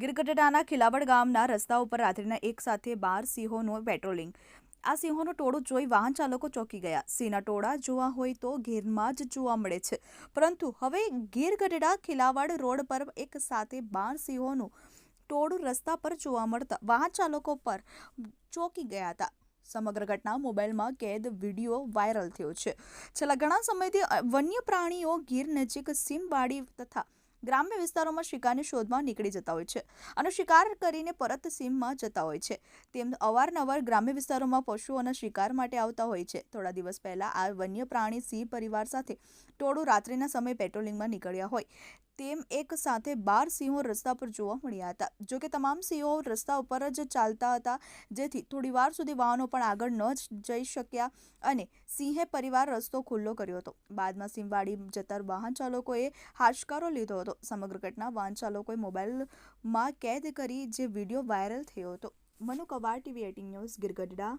ગીરગઢડાના ખિલાવડ ગામના રસ્તા ઉપર રાત્રિના એક સાથે 12 સિંહોનું પેટ્રોલિંગ. આ સિંહોનું ટોળું જોઈ વાહન ચાલકો ચોંકી ગયા. સિંહના ટોળા જોવા હોય તો ગીરમાં જ જોવા મળે છે, પરંતુ હવે ગીરગઢડા ખિલાવડ રોડ પર એક સાથે 12 સિંહોનું ટોળું રસ્તા પર જોવા મળતા વાહન ચાલકો પર ચોંકી ગયા હતા. સમગ્ર ઘટના મોબાઈલમાં કેદ વિડીયો વાયરલ થયો છે. છેલ્લા ઘણા સમયથી વન્ય પ્રાણીઓ ગીર નજીક સીમવાડી તથા ગ્રામ્ય વિસ્તારોમાં શિકારની શોધમાં નીકળી જતા હોય છે અને શિકાર કરીને પરત સીમમાં જતા હોય છે. તેમ અવારનવાર ગ્રામ્ય વિસ્તારોમાં પશુઓના શિકાર માટે આવતા હોય છે. થોડા દિવસ પહેલા આ વન્ય પ્રાણી સિંહ પરિવાર સાથે ટોળું રાત્રિના સમયે પેટ્રોલિંગમાં નીકળ્યા હોય તેમ એક સાથે 12 સિંહો રસ્તા પર જોવા મળ્યા હતા. જોકે તમામ સિંહો રસ્તા ઉપર જ ચાલતા હતા, જેથી થોડી વાર સુધી વાહનો પણ આગળ ન જઈ શક્યા અને સિંહે પરિવાર રસ્તો ખુલ્લો કર્યો હતો. બાદમાં સીમવાડી જતા વાહન ચાલકોએ હાશકારો લીધો હતો. સમગ્ર ઘટના વાહન ચાલકોએ મોબાઈલમાં કેદ કરી જે વિડીયો વાયરલ થયો હતો. Manu Quad, TV18 news, Gir Gadhada.